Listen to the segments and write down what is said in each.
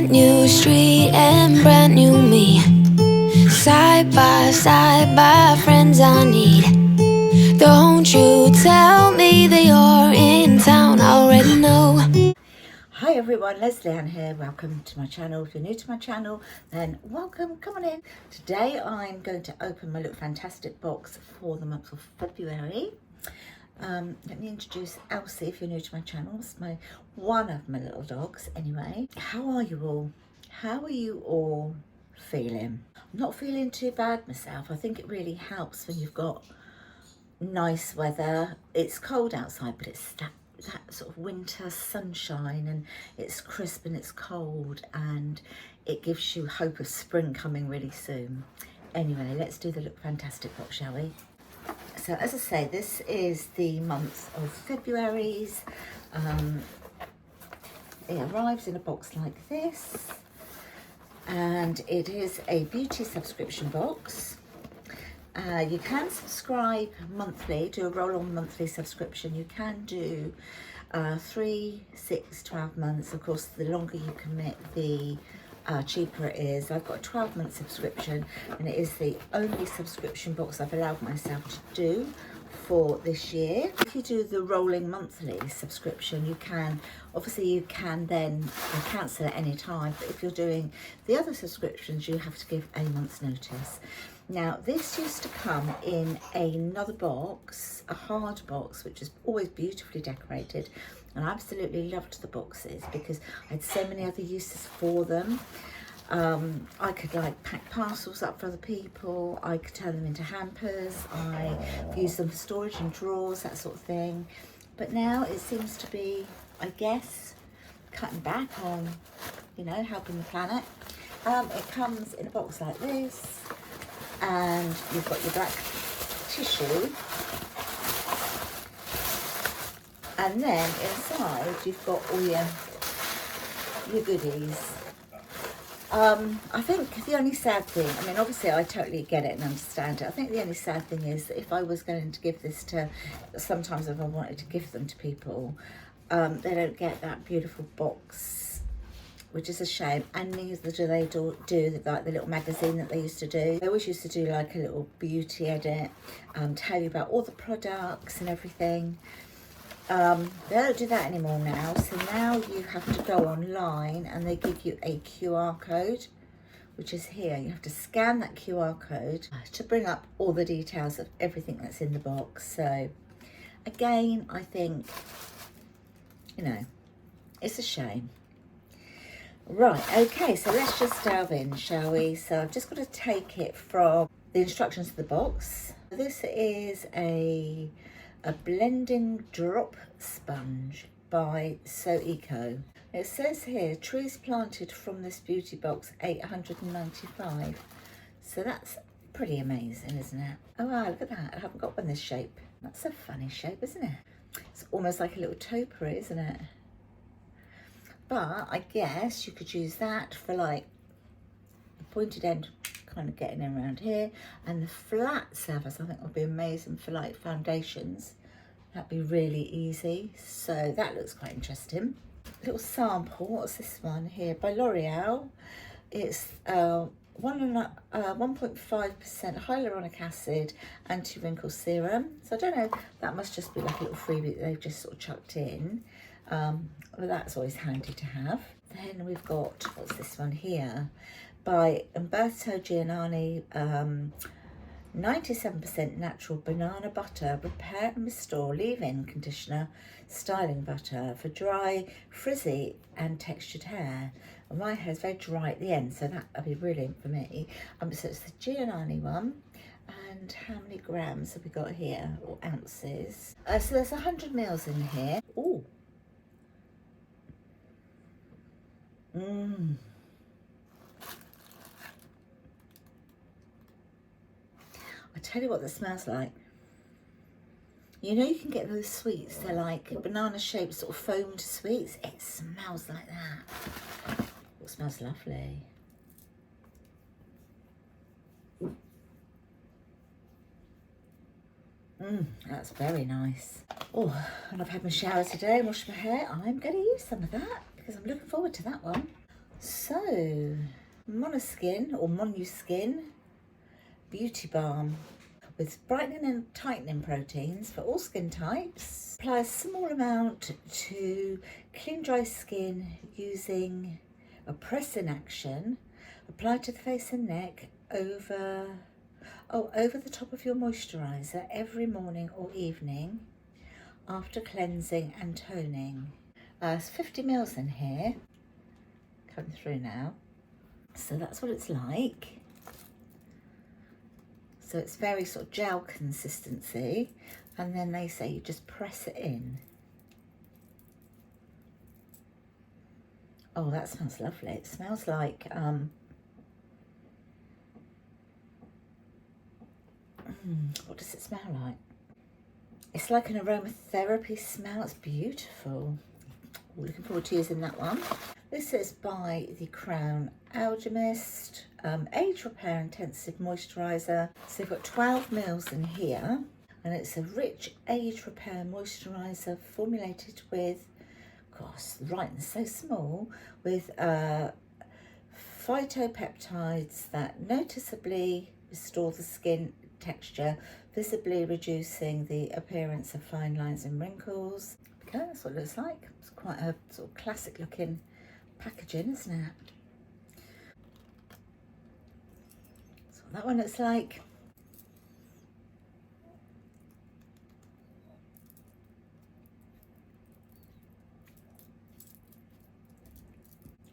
Brand new street and brand new me. Side by friends I need. Don't you tell me that you're in town, I already know. Hi everyone, Lesleyanne here. Welcome to my channel. If you're new to my channel, then welcome, come on in. Today I'm going to open my Look Fantastic box for the month of February. Let me introduce Elsie if you're new to my channel. It's one of my little dogs anyway. How are you all? How are you all feeling? I'm not feeling too bad myself. I think it really helps when you've got nice weather. It's cold outside, but it's that sort of winter sunshine, and it's crisp and it's cold, and it gives you hope of spring coming really soon. Anyway, let's do the Look Fantastic box, shall we? So as I say, this is the month of February's. It arrives in a box like this, and it is a beauty subscription box. You can subscribe monthly, do a roll-on monthly subscription. You can do 3, 6, 12 months. Of course, the longer you commit, the cheaper it is. I've got a 12-month subscription, and it is the only subscription box I've allowed myself to do for this year. If you do the rolling monthly subscription, you can then cancel at any time, but if you're doing the other subscriptions, you have to give a month's notice. Now, this used to come in another box, a hard box, which is always beautifully decorated, and I absolutely loved the boxes because I had so many other uses for them. I could like pack parcels up for other people, I could turn them into hampers, I've used them for storage in drawers, that sort of thing. But now it seems to be, I guess, cutting back on, you know, helping the planet. It comes in a box like this, and you've got your black tissue, and then inside you've got all your goodies. I think the only sad thing, I mean, obviously I totally get it and understand it. I think the only sad thing is that if I was going to give this to, sometimes if I wanted to give them to people, they don't get that beautiful box, which is a shame, and neither do they do like the little magazine that they used to do. They always used to do like a little beauty edit, tell you about all the products and everything. They don't do that anymore now, so now you have to go online and they give you a QR code, which is here. You have to scan that QR code to bring up all the details of everything that's in the box. So again, I think, you know, it's a shame. Right, okay, so let's just delve in, shall we? So I've just got to take it from the instructions of the box. This is a blending drop sponge by So Eco. It says here, trees planted from this beauty box, 895. So that's pretty amazing, isn't it? Oh wow, look at that. I haven't got one this shape. That's a funny shape, isn't it? It's almost like a little topiary, isn't it? But I guess you could use that for like a pointed end, kind of getting around here, and the flat surface I think would be amazing for like foundations. That'd be really easy. So that looks quite interesting. Little sample. What's this one here? By L'Oreal. It's 1.5% hyaluronic acid anti-wrinkle serum. So I don't know, that must just be like a little freebie that they've just sort of chucked in. Well, that's always handy to have. Then we've got, what's this one here? By Umberto Giannani, 97% natural banana butter, repair and restore leave-in conditioner, styling butter for dry, frizzy and textured hair. And my hair is very dry at the end, so that would be brilliant for me. So it's the Giannani one. And how many grams have we got here, or ounces? So there's 100 mils in here. Ooh. I tell you what that smells like. You know, you can get those sweets, they're like banana shaped sort of foamed sweets. It smells like that. It smells lovely. That's very nice. Oh, and I've had my shower today and washed my hair. I'm going to use some of that because I'm looking forward to that one. So So, Monoskin or Monuskin Beauty Balm with brightening and tightening proteins for all skin types. Apply a small amount to clean dry skin using a press-in action. Apply to the face and neck over the top of your moisturiser every morning or evening after cleansing and toning. It's 50 ml in here, coming through now. So that's what it's like. So it's very sort of gel consistency, and then they say you just press it in. Oh, that smells lovely. It smells like what does it smell like? It's like an aromatherapy smell. It's beautiful. Looking forward to using that one. This is by the Crown Alchemist Age Repair Intensive Moisturiser. So they've got 12 ml in here, and it's a rich age repair moisturiser formulated with, gosh, the writing's so small, with phytopeptides that noticeably restore the skin texture, visibly reducing the appearance of fine lines and wrinkles. Okay, that's what it looks like. It's quite a sort of classic looking packaging, isn't it? That's what that one looks like.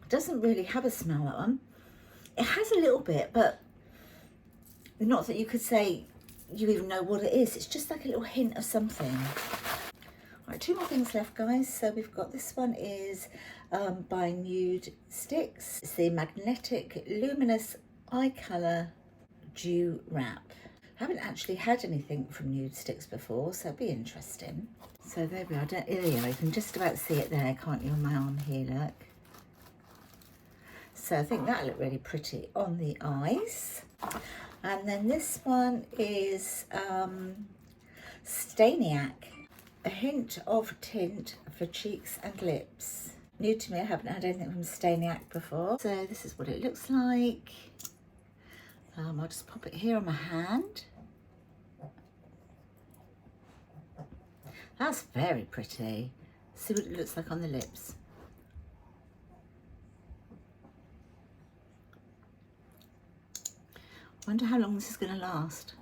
It doesn't really have a smell, that one. It has a little bit, but not that you could say you even know what it is. It's just like a little hint of something. Right, 2 more things left, guys. So we've got, this one is by Nude Sticks. It's the Magnetic Luminous Eye Colour Dew Wrap. I haven't actually had anything from Nude Sticks before, so it'll be interesting. So there we are. There you go. You can just about see it there, can't you, on my arm here, look. So I think that'll look really pretty on the eyes. And then this one is Staniac, a hint of tint for cheeks and lips. New to me, I haven't had anything from Staniac before. So this is what it looks like. I'll just pop it here on my hand. That's very pretty. See what it looks like on the lips. Wonder how long this is going to last.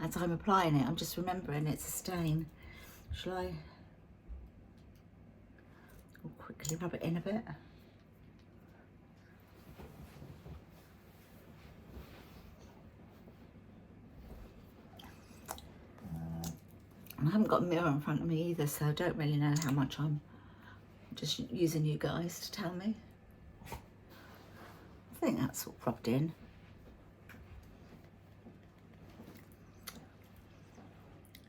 As I'm applying it, I'm just remembering it's a stain. Shall I quickly rub it in a bit? I haven't got a mirror in front of me either, so I don't really know how much I'm just using you guys to tell me. I think that's all propped in.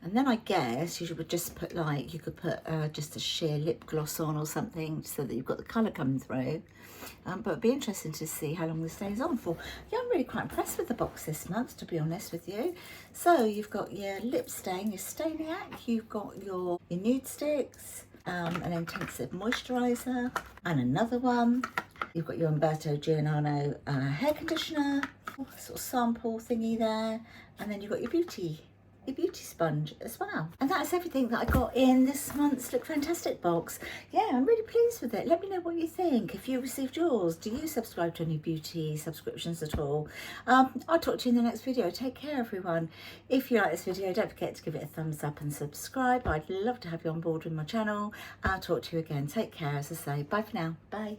And then I guess you would just put, like, you could put just a sheer lip gloss on or something so that you've got the colour coming through. But it'd be interesting to see how long this stays on for. Yeah, I'm really quite impressed with the box this month, to be honest with you. So you've got your lip stain, your Staniac, you've got your Nude Sticks, an intensive moisturiser, and another one. You've got your Umberto Giuliano hair conditioner, sort of sample thingy there, and then you've got your beauty sponge as well. And that's everything that I got in this month's Look Fantastic box. Yeah, I'm really pleased with it. Let me know what you think. If you received yours, do you subscribe to any beauty subscriptions at all? I'll talk to you in the next video. Take care, everyone. If you like this video, don't forget to give it a thumbs up and subscribe. I'd love to have you on board with my channel. I'll talk to you again. Take care, as I say. Bye for now. Bye.